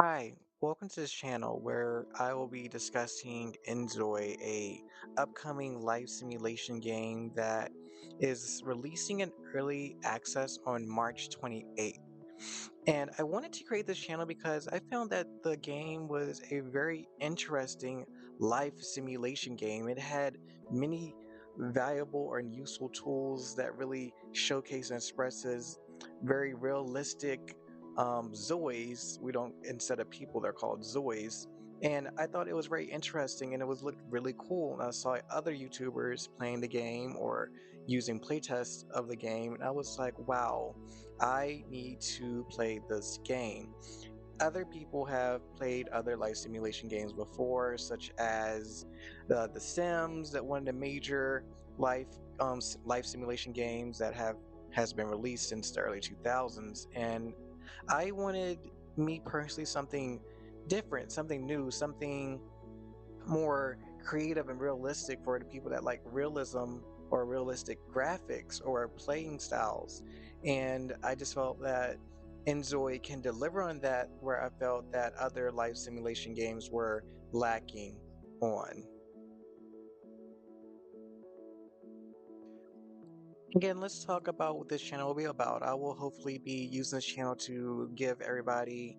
Hi, welcome to this channel where I will be discussing Inzoi, a upcoming life simulation game that is releasing in early access on March 28th. And I wanted to create this channel because I found that the game was a very interesting life simulation game. It had many valuable and useful tools that really showcase and expresses very realistic Zoids. We don't, instead of people, they're called Zoids. And I thought it was very interesting and it was looked really cool. And I saw other YouTubers playing the game or using playtests of the game. And I was like, wow, I need to play this game. Other people have played other life simulation games before, such as the Sims, that one of the major life life simulation games that has been released since the early 2000s. And I wanted, me personally, something different, something new, something more creative and realistic for the people that like realism or realistic graphics or playing styles. And I just felt that Inzoi can deliver on that where I felt that other life simulation games were lacking on. Again, let's talk about what this channel will be about. I will hopefully be using this channel to give everybody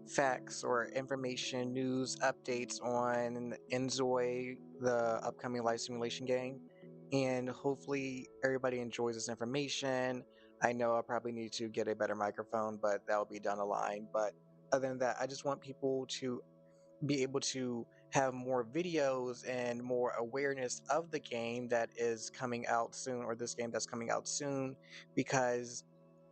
facts or information, news, updates on Inzoi, the upcoming life simulation game. And hopefully everybody enjoys this information. I know I probably need to get a better microphone, but that will be down the line. But other than that, I just want people to be able to have more videos and more awareness of the game that is coming out soon, or this game that's coming out soon, because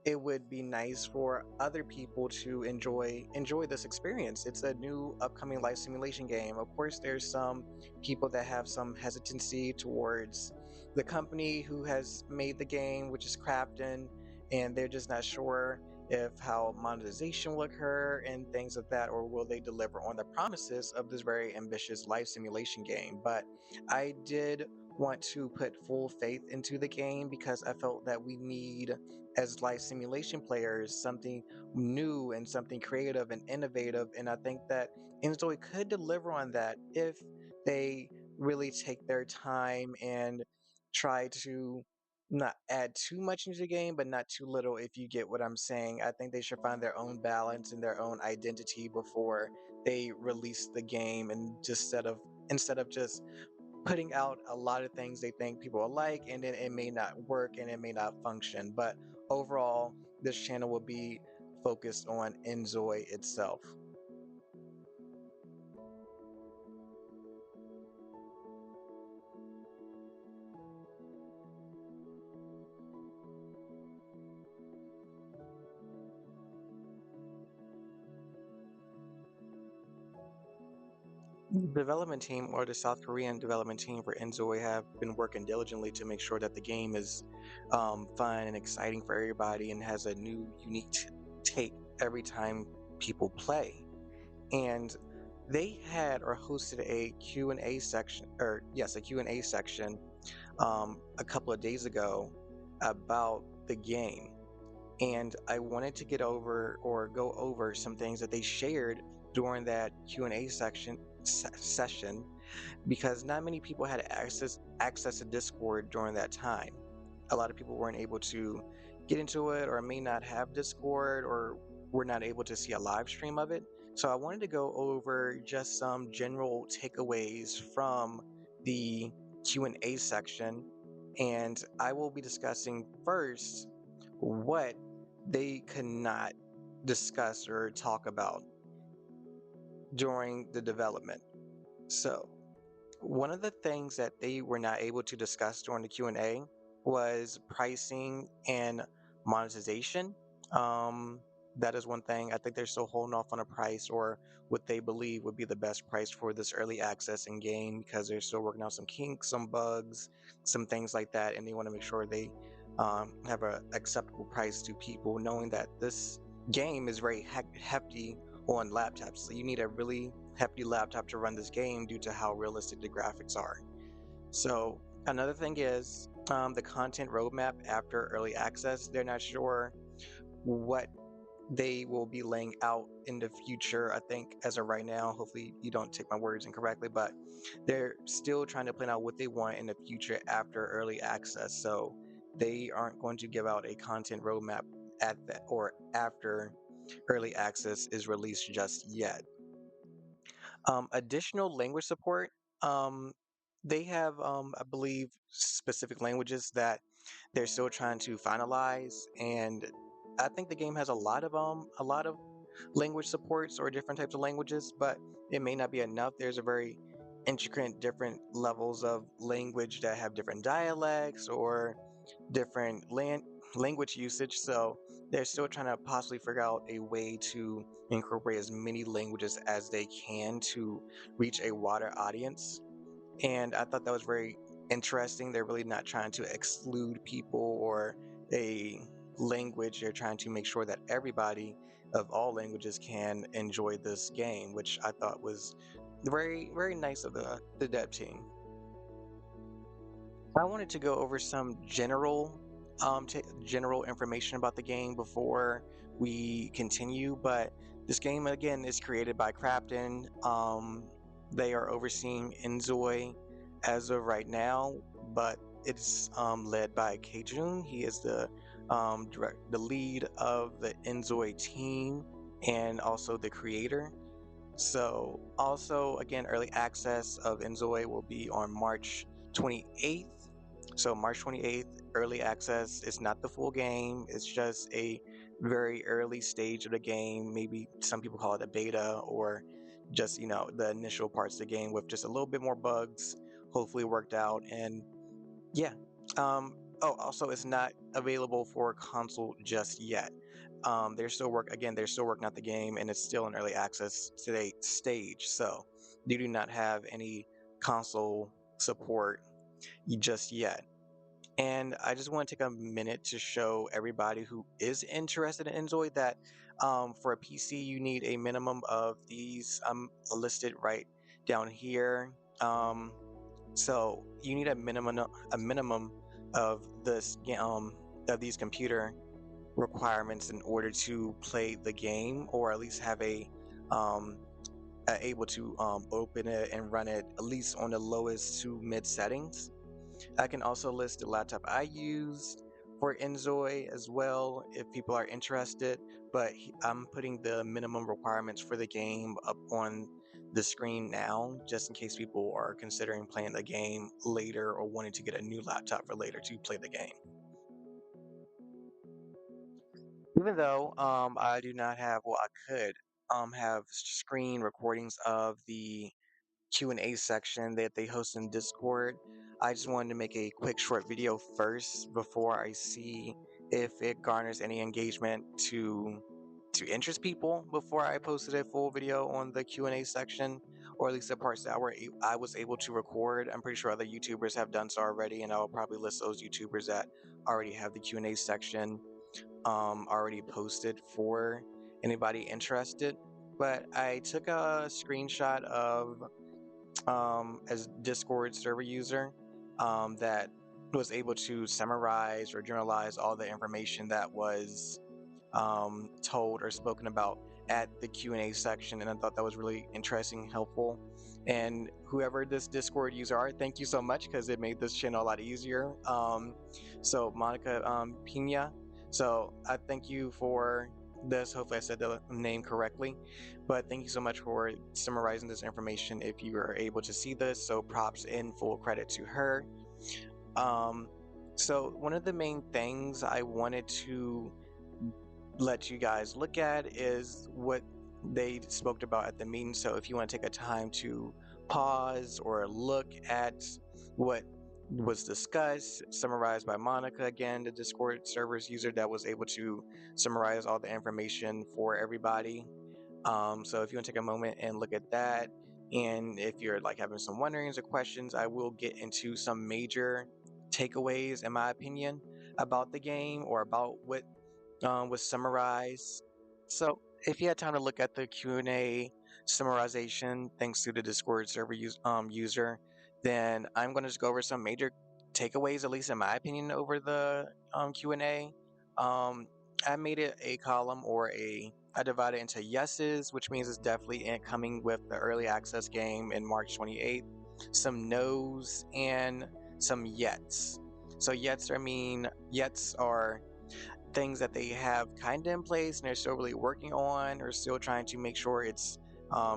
it would be nice for other people to enjoy this experience. It's a new upcoming life simulation game. Of course, there's some people that have some hesitancy towards the company who has made the game, which is Crafton, and they're just not sure if how monetization will occur and things of that, or will they deliver on the promises of this very ambitious life simulation game. But I did want to put full faith into the game because I felt that we need, as life simulation players, something new and something creative and innovative. And I think that Inzoi could deliver on that if they really take their time and try to not add too much into the game, but not too little, if you get what I'm saying. I think they should find their own balance and their own identity before they release the game, and just instead of just putting out a lot of things they think people will like, and then it may not work and it may not function. But overall, this channel will be focused on Enjoy itself. Development team, or the South Korean development team for Inzoi, have been working diligently to make sure that the game is fun and exciting for everybody and has a new, unique take every time people play. And they had or hosted a Q&A section, or yes, a Q&A section a couple of days ago about the game. And I wanted to get over or go over some things that they shared during that Q&A session, because not many people had access to Discord during that time. A lot of people weren't able to get into it, or may not have Discord, or were not able to see a live stream of it. So I wanted to go over just some general takeaways from the Q&A section, and I will be discussing first what they could not discuss or talk about during the development. So, one of the things that they were not able to discuss during the Q&A was pricing and monetization. Um, that is one thing. I think they're still holding off on a price, or what they believe would be the best price for this early access in game, because they're still working out some kinks, some bugs, some things like that, and they want to make sure they have a acceptable price to people, knowing that this game is very hefty on laptops. So you need a really hefty laptop to run this game due to how realistic the graphics are. So another thing is the content roadmap after early access. They're not sure what they will be laying out in the future. I think as of right now, hopefully you don't take my words incorrectly, but they're still trying to plan out what they want in the future after early access. So they aren't going to give out a content roadmap at that or after early access is released just yet. Additional language support. Um, they have, I believe, specific languages that they're still trying to finalize, and I think the game has a lot of language supports or different types of languages, but it may not be enough. There's a very intricate different levels of language that have different dialects or different language usage. So they're still trying to possibly figure out a way to incorporate as many languages as they can to reach a wider audience. And I thought that was very interesting. They're really not trying to exclude people or a language. They're trying to make sure that everybody of all languages can enjoy this game, which I thought was very, very nice of the dev team. I wanted to go over some general information about the game before we continue. But this game again is created by Crafton. They are overseeing Inzoi as of right now, but it's led by Kejun. He is the lead of the Inzoi team and also the creator. So, also, again, early access of Inzoi will be on March 28th. So, March 28th, early access. It's not the full game, it's just a very early stage of the game. Maybe some people call it a beta or just, the initial parts of the game with just a little bit more bugs, hopefully worked out. And yeah. Also, it's not available for console just yet. They're still working out the game, and it's still in early access today stage. So they do not have any console support just yet. And I just want to take a minute to show everybody who is interested in Enjoy that for a PC, you need a minimum of these listed right down here. So you need a minimum of of these computer requirements in order to play the game, or at least have um, able to open it and run it at least on the lowest to mid settings. I can also list the laptop I used for Inzoi as well if people are interested, but I'm putting the minimum requirements for the game up on the screen now, just in case people are considering playing the game later or wanting to get a new laptop for later to play the game. Even though I do not have, well, I could have screen recordings of the Q&A section that they host in Discord. I just wanted to make a quick short video first before I see if it garners any engagement to interest people before I posted a full video on the Q&A section, or at least the parts that I was able to record. I'm pretty sure other YouTubers have done so already, and I'll probably list those YouTubers that already have the Q&A section already posted for anybody interested. But I took a screenshot of as Discord server user that was able to summarize or generalize all the information that was told or spoken about at the Q&A section, and I thought that was really interesting and helpful. And whoever this Discord user are, thank you so much, because it made this channel a lot easier. So Monica Pina, so I thank you for this. Hopefully I said the name correctly, but thank you so much for summarizing this information if you were able to see this. So props and full credit to her. um, so one of the main things I wanted to let you guys look at is what they spoke about at the meeting. So if you want to take a time to pause or look at what was discussed, summarized by Monica, again, the Discord servers user that was able to summarize all the information for everybody. So if you want to take a moment and look at that, and if you're like having some wonderings or questions, I will get into some major takeaways, in my opinion, about the game or about what was summarized. So if you had time to look at the Q&A summarization, thanks to the Discord server user, then I'm going to just go over some major takeaways, at least in my opinion, over the Q&A. Um, I made it a column or I divided it into yeses, which means it's definitely coming with the early access game in March 28th, some nos, and some yets. So yets are things that they have kind of in place and they're still really working on or still trying to make sure it's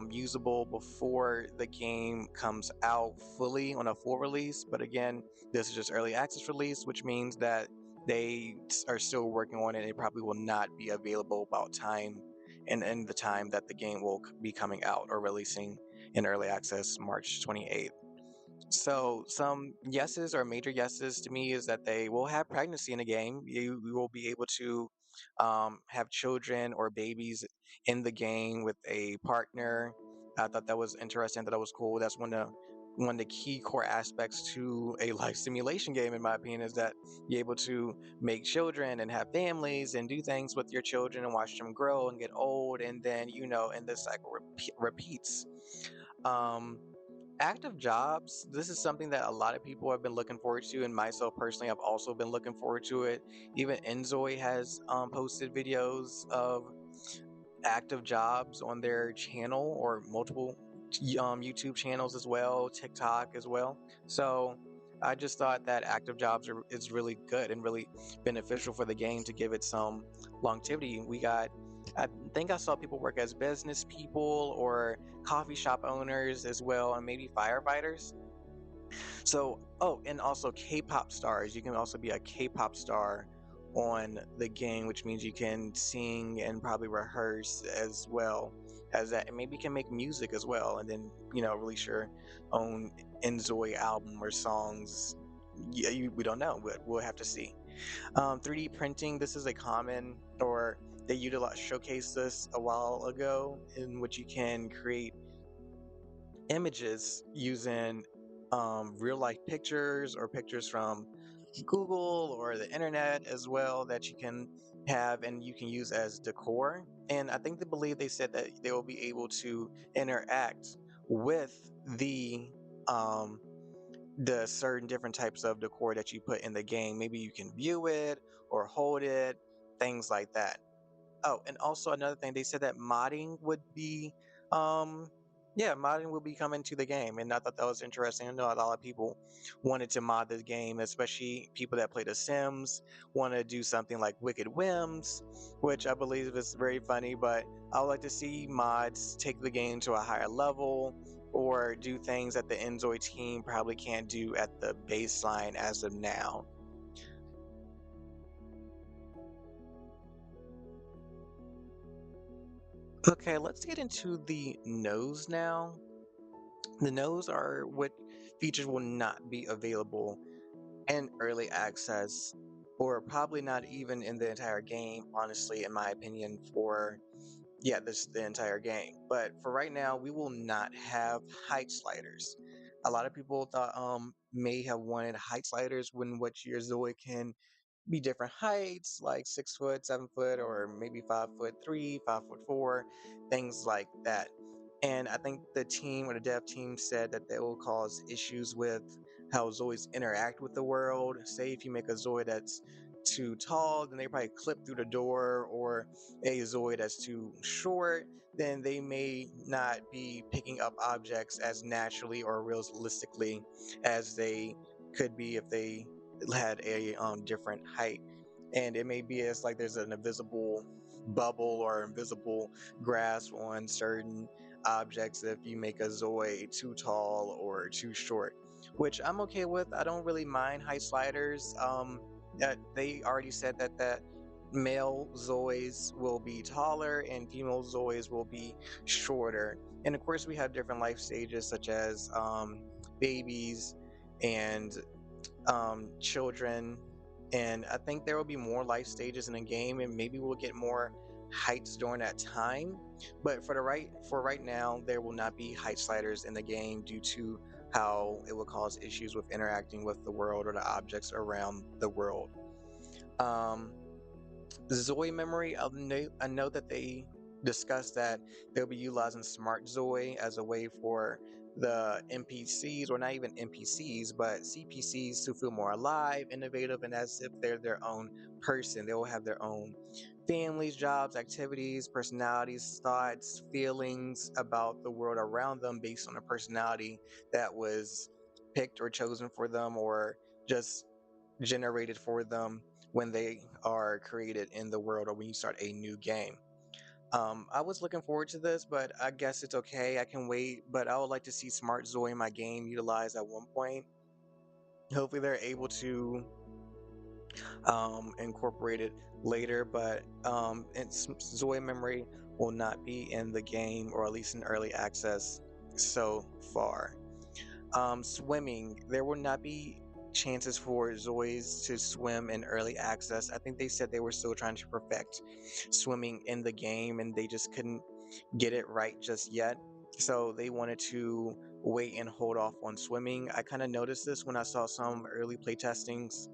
usable before the game comes out fully on a full release. But again, this is just early access release, which means that they are still working on it. It probably will not be available about time and the time that the game will be coming out or releasing in early access March 28th. So some yeses or major yeses to me is that they will have pregnancy in the game. You will be able to have children or babies in the game with a partner. I thought that was interesting. That was cool. That's one of the key core aspects to a life simulation game, in my opinion, is that you're able to make children and have families and do things with your children and watch them grow and get old, and then and this cycle repeats. Um, Active jobs, this is something that a lot of people have been looking forward to, and myself personally, I've also been looking forward to it. Even Inzoi has posted videos of active jobs on their channel or multiple YouTube channels as well, TikTok as well. So I just thought that active jobs is really good and really beneficial for the game to give it some longevity. I think I saw people work as business people or coffee shop owners as well, and maybe firefighters. So, oh, and also K-pop stars. You can also be a K-pop star on the game, which means you can sing and probably rehearse as well as that, and maybe you can make music as well, and then release your own Inzoi album or songs. Yeah, we don't know, but we'll have to see. 3D printing. This is a common, or they utilize showcased this a while ago, in which you can create images using real life pictures or pictures from Google or the internet as well that you can have and you can use as decor. And I think they said that they will be able to interact with the um, the certain different types of decor that you put in the game. Maybe you can view it or hold it, things like that. Oh, and also another thing, they said that modding would be, um, yeah, modding will be coming to the game, and I thought that was interesting. I know a lot of people wanted to mod this game, especially people that play The Sims, want to do something like Wicked Whims, which I believe is very funny. But I would like to see mods take the game to a higher level, or do things that the Inzoi team probably can't do at the baseline as of now. Okay, let's get into the nose now. The nodes are what features will not be available in early access, or probably not even in the entire game, honestly, in my opinion, for this the entire game. But for right now, we will not have height sliders. A lot of people thought may have wanted height sliders when what your Zoe can be different heights, like 6 foot, 7 foot, or maybe 5 foot three, 5 foot four, things like that. And I think the team or the dev team said that they will cause issues with how Zoids interact with the world. Say if you make a Zoid that's too tall, then they probably clip through the door, or a Zoid that's too short, then they may not be picking up objects as naturally or realistically as they could be if they had a different height. And it may be as like there's an invisible bubble or invisible grasp on certain objects if you make a Zoe too tall or too short, which I'm okay with. I don't really mind height sliders. That they already said that male Zoes will be taller and female Zoes will be shorter. And of course, we have different life stages such as babies and children, and I think there will be more life stages in the game, and maybe we'll get more heights during that time. But for right now, there will not be height sliders in the game due to how it will cause issues with interacting with the world or the objects around the world. Um, Zoe memory, I know that they discussed that they'll be utilizing Smart Zoe as a way for the NPCs, or not even NPCs, but CPCs to feel more alive, innovative, and as if they're their own person. They will have their own families, jobs, activities, personalities, thoughts, feelings about the world around them based on a personality that was picked or chosen for them or just generated for them when they are created in the world or when you start a new game. I was looking forward to this, but I guess it's okay. I can wait, but I would like to see Smart Zoe in my game utilized at one point. Hopefully, they're able to incorporate it later, but Zoe memory will not be in the game or at least in early access so far. Swimming, there will not be chances for Zoids to swim in early access. I think they said they were still trying to perfect swimming in the game and they just couldn't get it right just yet. So they wanted to wait and hold off on swimming. I kind of noticed this when I saw some early playtestings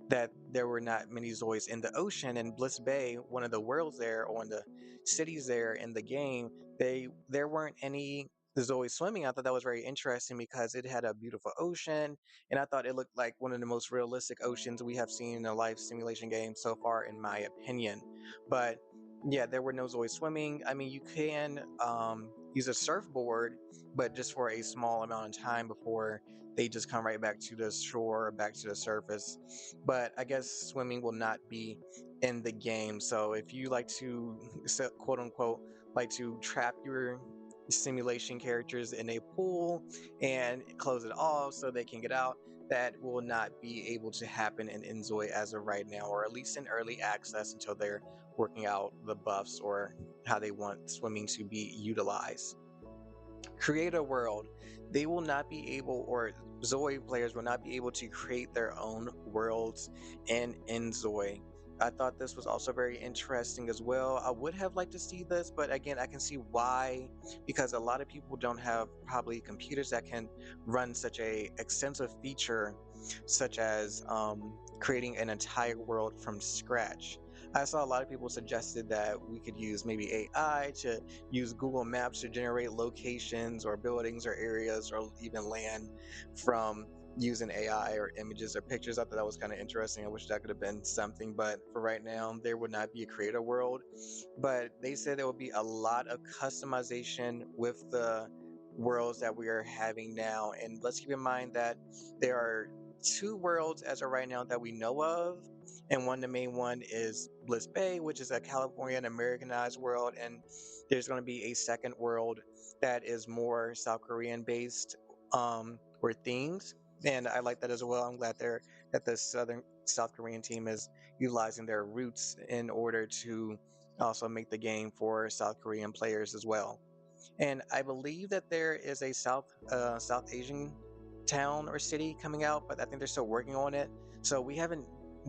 that there were not many Zoids in the ocean. And Bliss Bay, one of the worlds there, or one of the cities there in the game, there weren't any Zoe swimming. I thought that was very interesting because it had a beautiful ocean, and I thought it looked like one of the most realistic oceans we have seen in a life simulation game so far, in my opinion. But yeah, there were no Zoe swimming. I mean, you can use a surfboard, but just for a small amount of time before they just come right back to the shore, back to the surface. But I guess swimming will not be in the game. So if you like to, quote unquote, like to trap your simulation characters in a pool and close it off so they can get out, that will not be able to happen in Inzoi as of right now, or at least in early access until they're working out the buffs or how they want swimming to be utilized. Create a world. They will not be able, or Zoe players will not be able to create their own worlds in Inzoi. I thought this was also very interesting as well. I would have liked to see this, but again, I can see why, because a lot of people don't have probably computers that can run such a extensive feature, such as creating an entire world from scratch. I saw a lot of people suggested that we could use maybe AI to use Google Maps to generate locations or buildings or areas or even land from using AI or images or pictures. I thought that was kind of interesting. I wish that could have been something, but for right now, there would not be a creator world. But they said there will be a lot of customization with the worlds that we are having now. And let's keep in mind that there are two worlds as of right now that we know of, and the main one is Bliss Bay, which is a Californian Americanized world, and there's going to be a second world that is more South Korean based, or themes, and I like that as well. I'm glad that the South Korean team is utilizing their roots in order to also make the game for South Korean players as well. And I believe that there is a South Asian town or city coming out, but I think they're still working on it. So we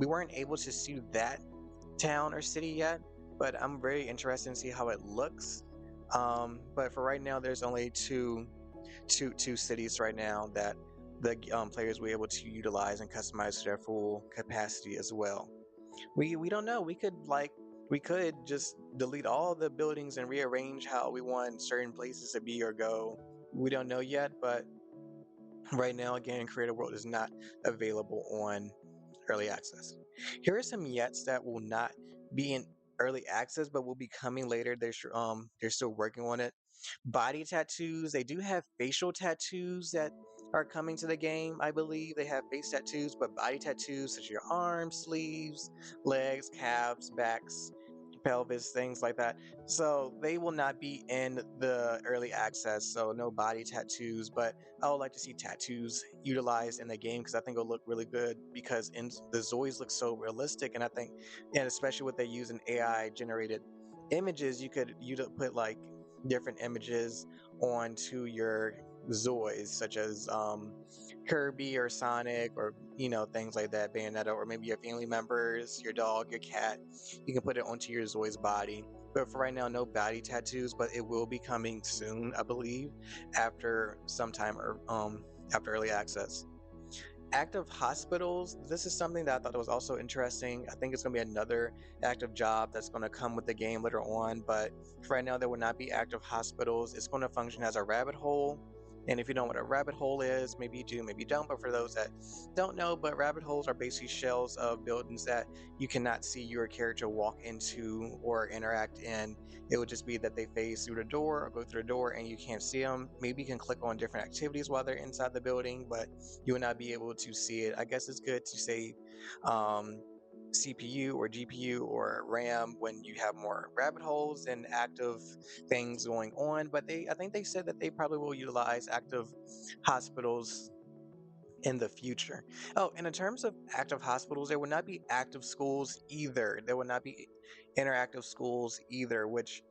weren't able to see that town or city yet, but I'm very interested to see how it looks. But for right now, there's only two cities right now that the players will be able to utilize and customize to their full capacity as well. We don't know. We could just delete all the buildings and rearrange how we want certain places to be or go. We don't know yet, but right now, again, Creative World is not available on early access. Here are some yets that will not be in early access, but will be coming later. They're still working on it. Body tattoos. They do have facial tattoos that are coming to the game. I believe they have face tattoos, but body tattoos such as your arms, sleeves, legs, calves, backs, pelvis, things like that. So they will not be in the early access. So no body tattoos, but I would like to see tattoos utilized in the game because I think it'll look really good because the Zoids look so realistic, and I think, and especially with they using AI generated images, you put like different images onto your Zoids, such as Kirby or Sonic or things like that, Bayonetta, or maybe your family members, your dog, your cat. You can put it onto your Zoid's body. But for right now, no body tattoos, but it will be coming soon, I believe, after sometime or after early access. Active hospitals. This is something that I thought was also interesting. I think it's going to be another active job that's going to come with the game later on. But for right now, there will not be active hospitals. It's going to function as a rabbit hole And if you know what a rabbit hole is, maybe you do, maybe you don't. But for those that don't know, but rabbit holes are basically shells of buildings that you cannot see your character walk into or interact in. It would just be that they phase through the door or go through the door and you can't see them. Maybe you can click on different activities while they're inside the building, but you will not be able to see it. I guess it's good to save CPU or GPU or RAM when you have more rabbit holes and active things going on. But I think they said that they probably will utilize active hospitals in the future. Oh, and in terms of active hospitals, there will not be active schools either. There will not be interactive schools either, which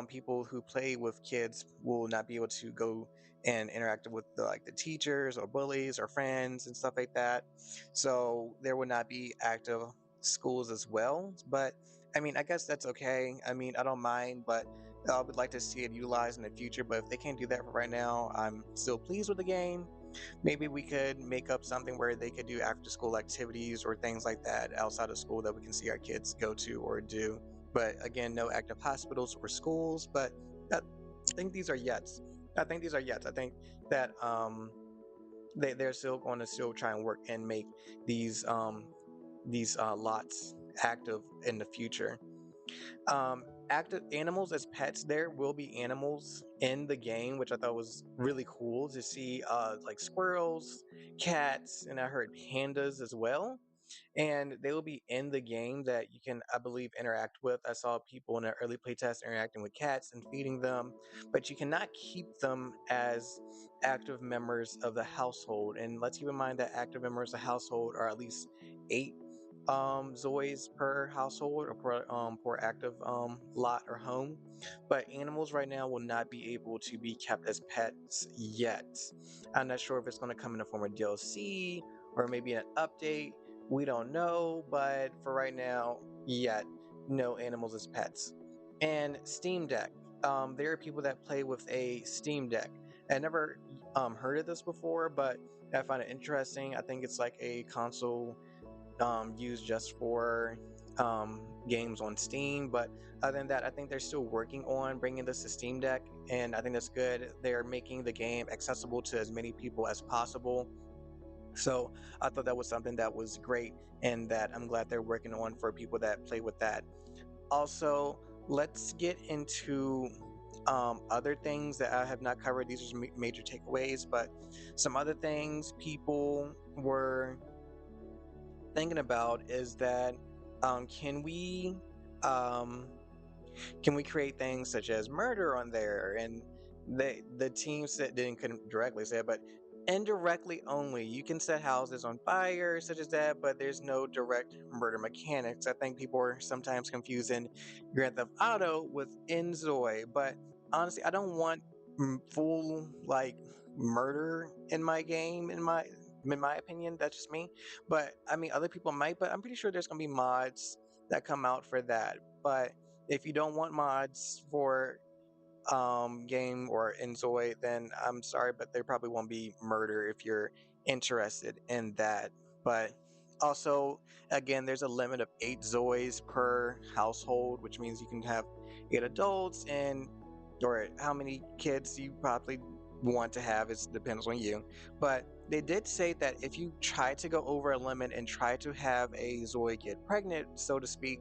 people who play with kids will not be able to go and interact with the teachers or bullies or friends and stuff like that. So there will not be active schools as well. But I mean, I guess that's okay. I mean, I don't mind, but I would like to see it utilized in the future. But if they can't do that for right now, I'm still pleased with the game. Maybe we could make up something where they could do after school activities or things like that outside of school that we can see our kids go to or do. But again, no active hospitals or schools. But I think these are yets. I think these are yets. I think that they're still going to still try and work and make these lots active in the future. Active animals as pets, there will be animals in the game, which I thought was really cool to see, like squirrels, cats, and I heard pandas as well, and they will be in the game that you can, I believe, interact with. I saw people in an early playtest interacting with cats and feeding them, but you cannot keep them as active members of the household. And let's keep in mind that active members of the household are at least 8 Zoids per household or per active lot or home. But animals right now will not be able to be kept as pets yet. I'm not sure if it's going to come in the form of DLC or maybe an update. We don't know, but for right now, yet no animals as pets. And Steam Deck. There are people that play with a Steam Deck. I never heard of this before, but I find it interesting. I think it's like a console used just for games on Steam. But other than that, I think they're still working on bringing this to Steam Deck, and I think that's good. They're making the game accessible to as many people as possible. So I thought that was something that was great, and that I'm glad they're working on for people that play with that. Also, let's get into other things that I have not covered. These are major takeaways, but some other things people were thinking about is that um, can we um, can we create things such as murder on there? And the team said couldn't directly say it, but indirectly only. You can set houses on fire, such as that, but there's no direct murder mechanics. I think people are sometimes confusing Grand Theft Auto with Inzoi, but honestly, I don't want full like murder in my game. In my opinion, that's just me. But I mean, other people might. But I'm pretty sure there's gonna be mods that come out for that. But if you don't want mods for game or Inzoi, then I'm sorry, but there probably won't be murder if you're interested in that. But also, again, there's a limit of 8 Zois per household, which means you can have 8 adults and or how many kids you probably want to have. It depends on you. But they did say that if you try to go over a limit and try to have a Zoe get pregnant, so to speak,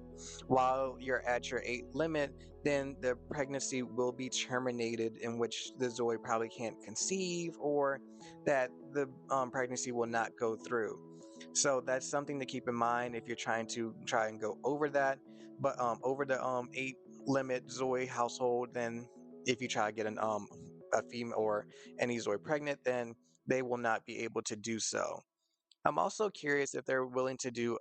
while you're at your 8 limit, then the pregnancy will be terminated, in which the Zoe probably can't conceive, or that the pregnancy will not go through. So that's something to keep in mind if you're try and go over that. But over the 8 limit Zoe household, then if you try to get a female or any Zoe pregnant, then they will not be able to do so. I'm also curious if they're willing to do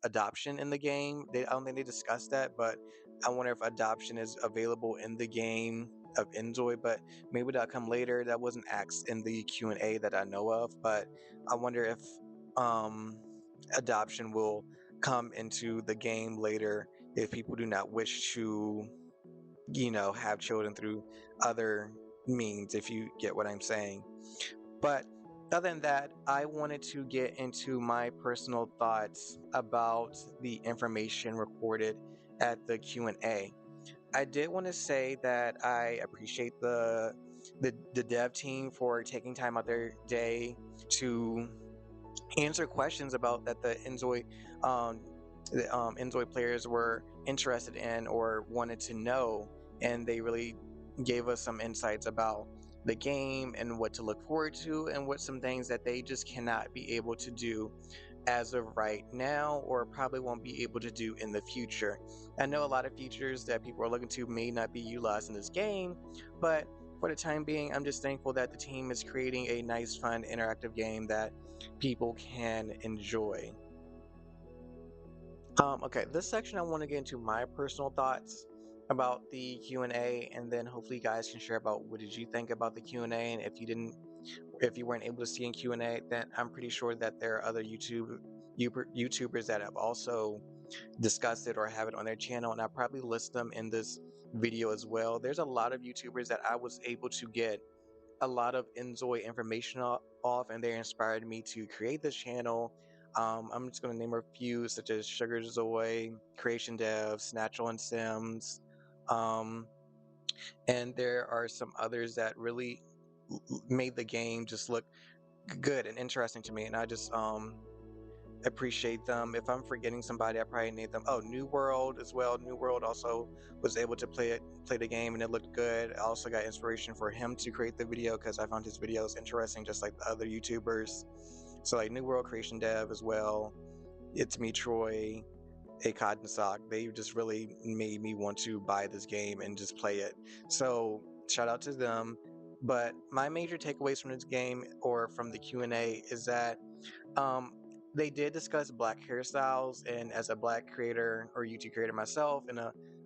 adoption in the game. I don't think they discussed that, but I wonder if adoption is available in the game of Enjoy. But maybe that'll come later. That wasn't asked in the Q&A that I know of, but I wonder if um, adoption will come into the game later if people do not wish to, have children through other means. If you get what I'm saying. But other than that, I wanted to get into my personal thoughts about the information recorded at the Q&A. I did want to say that I appreciate the the dev team for taking time out their day to answer questions about that um, the Inzoi players were interested in or wanted to know, and they really gave us some insights about the game and what to look forward to and what some things that they just cannot be able to do as of right now or probably won't be able to do in the future. I know a lot of features that people are looking to may not be utilized in this game, but for the time being, I'm just thankful that the team is creating a nice, fun, interactive game that people can enjoy. Okay, this section I want to get into my personal thoughts about the Q&A, and then hopefully you guys can share about what did you think about the Q&A, and if you weren't able to see in Q&A, then I'm pretty sure that there are other YouTubers that have also discussed it or have it on their channel, and I'll probably list them in this video as well. There's a lot of YouTubers that I was able to get a lot of Inzoi information off, and they inspired me to create this channel. I'm just going to name a few, such as Sugar Zoy, Creation Devs, Natural and Sims, um, and there are some others that really made the game just look good and interesting to me, and I just appreciate them. If I'm forgetting somebody, I probably name them. Oh, New World as well. New World also was able to play the game, and it looked good. I also got inspiration for him to create the video because I found his videos interesting, just like the other YouTubers. So like New World Creation Dev as well. It's me, Troy, Akad and Sock. They just really made me want to buy this game and just play it. So shout out to them. But my major takeaways from this game or from the Q&A is that um, they did discuss black hairstyles, and as a black creator or YouTube creator myself, and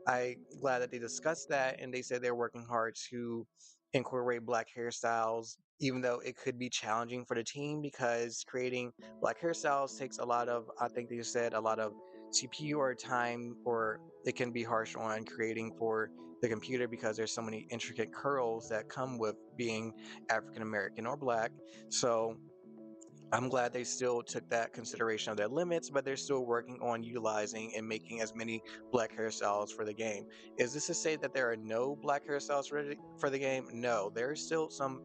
I glad that they discussed that, and they said they're working hard to incorporate black hairstyles, even though it could be challenging for the team because creating black hairstyles takes a lot of, I think they said, a lot of CPU or time, or it can be harsh on creating for the computer because there's so many intricate curls that come with being African American or black. So I'm glad they still took that consideration of their limits, but they're still working on utilizing and making as many black hairstyles for the game. Is this to say that there are no black hairstyles for the game? No, there are still some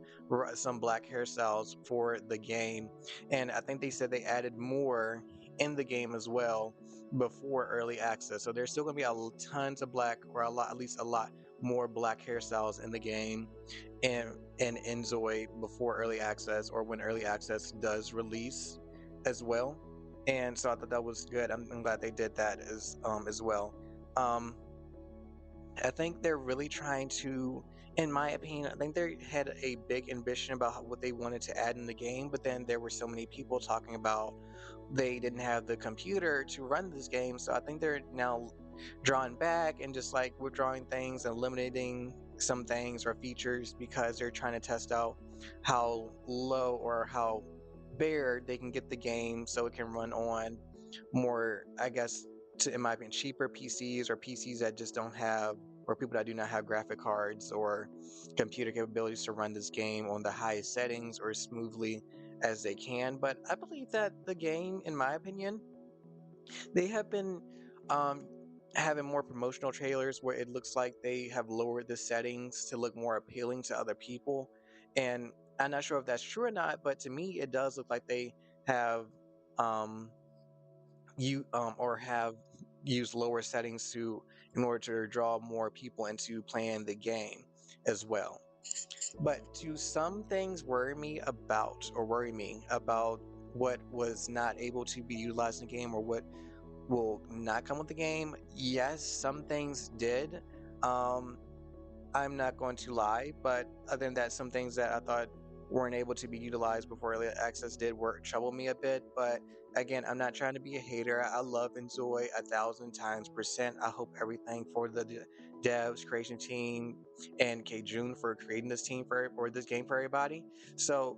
black hairstyles for the game, and I think they said they added more in the game as well before early access. So there's still going to be tons of black, or a lot, at least a lot more black hairstyles in the game and Inzoi before early access or when early access does release as well. And so I thought that was good. I'm glad they did that as well. Um, I think they're really trying to, in my opinion, I think they had a big ambition about what they wanted to add in the game, but then there were so many people talking about they didn't have the computer to run this game. So I think they're now drawing back and just like withdrawing things and eliminating some things or features because they're trying to test out how low or how bare they can get the game so it can run on more, I guess, in my opinion, cheaper PCs or PCs that just don't have, or people that do not have graphic cards or computer capabilities to run this game on the highest settings or as smoothly as they can. But I believe that the game, in my opinion, they have been um, having more promotional trailers where it looks like they have lowered the settings to look more appealing to other people. And I'm not sure if that's true or not, but to me, it does look like they have um, you or have used lower settings to in order to draw more people into playing the game as well. But do some things worry me about what was not able to be utilized in the game or what will not come with the game? Yes, some things did. Um, I'm not going to lie, but other than that, some things that I thought weren't able to be utilized before early access did work trouble me a bit. But again, I'm not trying to be a hater. I love Enjoy 1,000 times%. I hope everything for the devs, creation team, and K June for creating this team for this game for everybody. So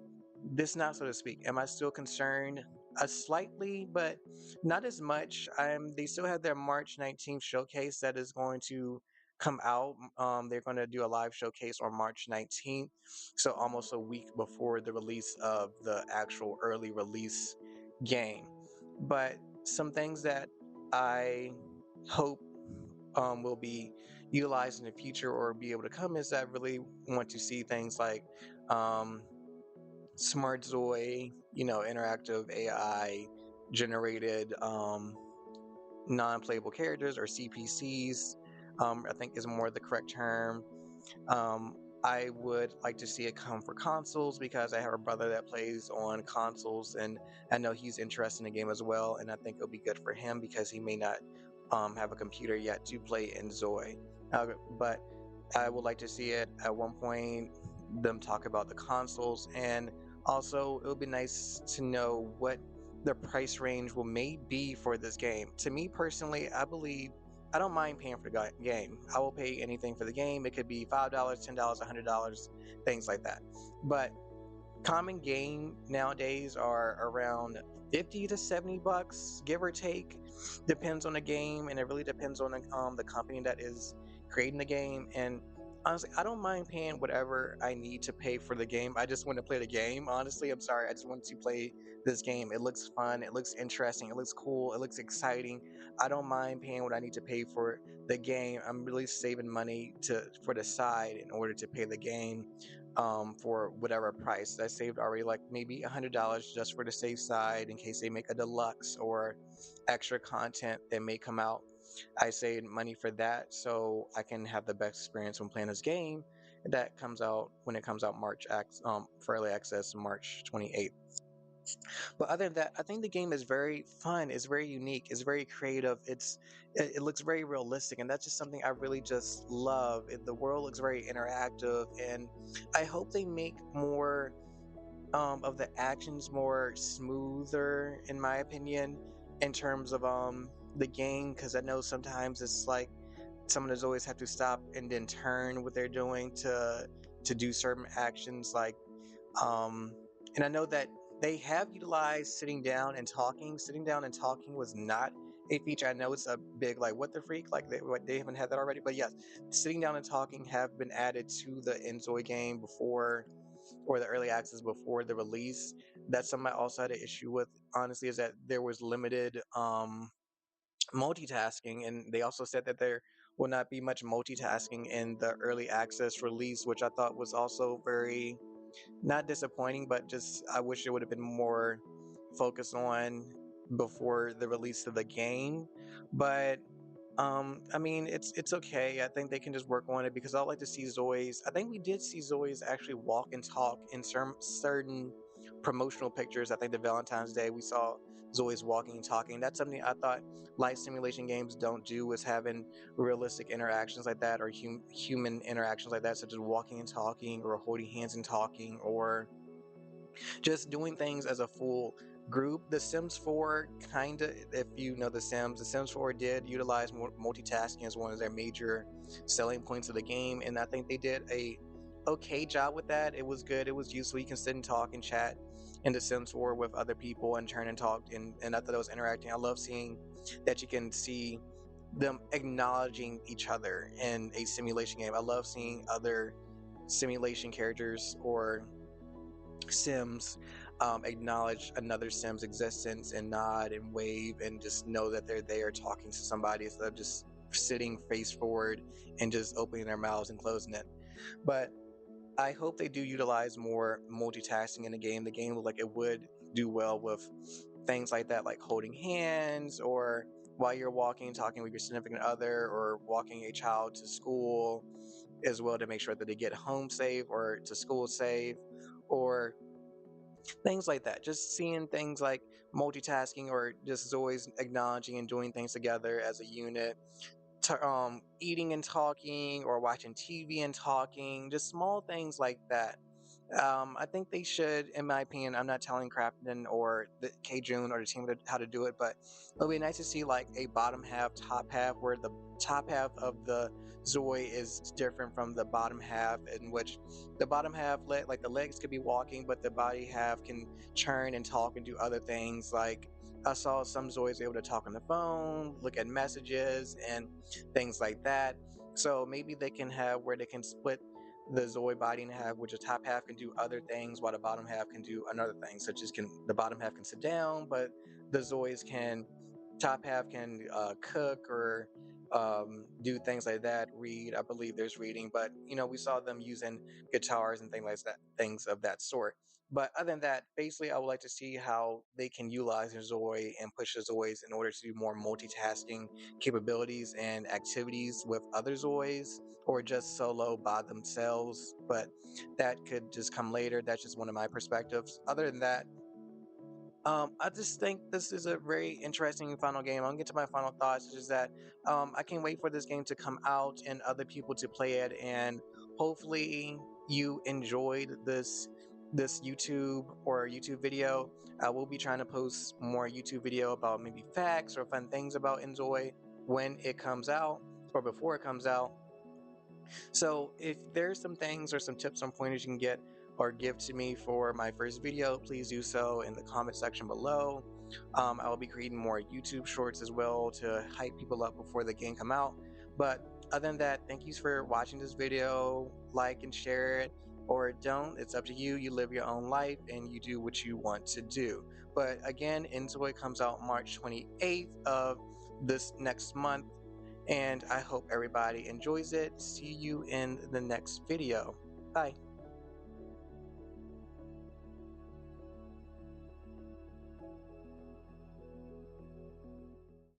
this not so to speak. Am I still concerned? Slightly, but not as much. They still have their March 19th showcase that is going to come out. They're going to do a live showcase on March 19th, so almost a week before the release of the actual early release game. But some things that I hope will be utilized in the future or be able to come is I really want to see things like um, smart Zoi, interactive AI generated non-playable characters or CPCs. I think is more the correct term. um, I would like to see it come for consoles because I have a brother that plays on consoles, and I know he's interested in the game as well. And I think it'll be good for him because he may not have a computer yet to play Inzoi. But I would like to see it at one point them talk about the consoles, and also it would be nice to know what the price range will may be for this game. To me personally, I believe I don't mind paying for the game. I will pay anything for the game. It could be $5, $10, $100, things like that. But common game nowadays are around 50 to 70 bucks, give or take. Depends on the game, and it really depends on the company that is creating the game. And honestly, I don't mind paying whatever I need to pay for the game. I just want to play the game. Honestly, I'm sorry. I just want to play this game. It looks fun. It looks interesting. It looks cool. It looks exciting. I don't mind paying what I need to pay for the game. I'm really saving money to for the side in order to pay the game for whatever price. I saved already like maybe $100 just for the safe side in case they make a deluxe or extra content that may come out. I saved money for that so I can have the best experience when playing this game that comes out when it comes out for early access March 28th. But other than that, I think the game is very fun. It's very unique. It's very creative. It looks very realistic, and that's just something I really just love. The world looks very interactive, and I hope they make more of the actions more smoother, in my opinion, in terms of the game. Because I know sometimes it's like someone does always have to stop and then turn what they're doing to do certain actions like um, and I know that they have utilized sitting down and talking. Sitting down and talking was not a feature. I know it's a big like what the freak, like they haven't had that already. But yes, sitting down and talking have been added to the Inzoi game before or the early access before the release. That's something I also had an issue with. Honestly, is that there was limited multitasking, and they also said that there will not be much multitasking in the early access release, which I thought was also very not disappointing, but just I wish it would have been more focused on before the release of the game. But I mean, it's okay. I think they can just work on it because I like to see Zoe's. I think we did see Zoe's actually walk and talk in certain promotional pictures. I think the Valentine's Day we saw Zoe's walking and talking. That's something I thought life simulation games don't do is having realistic interactions like that or human interactions like that, such as walking and talking or holding hands and talking or just doing things as a full group. The Sims 4 kind of, if you know the Sims 4 did utilize multitasking as one of their major selling points of the game, and I think they did a okay job with that. It was good. It was useful. You can sit and talk and chat in the Sims 4 with other people and turn and talk, and I thought it was interacting. I love seeing that you can see them acknowledging each other in a simulation game. I love seeing other simulation characters or Sims acknowledge another Sim's existence and nod and wave and just know that they're there talking to somebody instead of just sitting face forward and just opening their mouths and closing it. But I hope they do utilize more multitasking in the game. The game looked like it would do well with things like that, like holding hands or while you're walking, talking with your significant other or walking a child to school as well to make sure that they get home safe or to school safe or things like that. Just seeing things like multitasking or just always acknowledging and doing things together as a unit, eating and talking or watching TV and talking, just small things like that. I think they should, in my opinion, I'm not telling Crafton or the K June or the team how to do it, but it'll be nice to see like a bottom half, top half, where the top half of the Zoe is different from the bottom half, in which the bottom half, like the legs could be walking, but the body half can turn and talk and do other things. Like I saw some Zoids able to talk on the phone, look at messages, and things like that. So maybe they can have where they can split the Zoe body in half, which the top half can do other things while the bottom half can do another thing, such as can the bottom half can sit down, but the Zoes can top half can cook or do things like that, read. I believe there's reading, but we saw them using guitars and things of that sort. But other than that, basically, I would like to see how they can utilize Inzoi and push Zoids in order to do more multitasking capabilities and activities with other Zoids, or just solo by themselves. But that could just come later. That's just one of my perspectives. Other than that, I just think this is a very interesting final game. I'm gonna get to my final thoughts, which is that I can't wait for this game to come out and other people to play it, and hopefully you enjoyed this YouTube video. I will be trying to post more YouTube video about maybe facts or fun things about Enjoy when it comes out or before it comes out. So if there's some things or some tips or pointers you can get or give to me for my first video, please do so in the comment section below. I will be creating more YouTube shorts as well to hype people up before the game come out. But other than that, thank you for watching this video. Like and share it, or don't. It's up to you. You live your own life and you do what you want to do. But again, Inzoi comes out March 28th of this next month, and I hope everybody enjoys it. See you in the next video. Bye.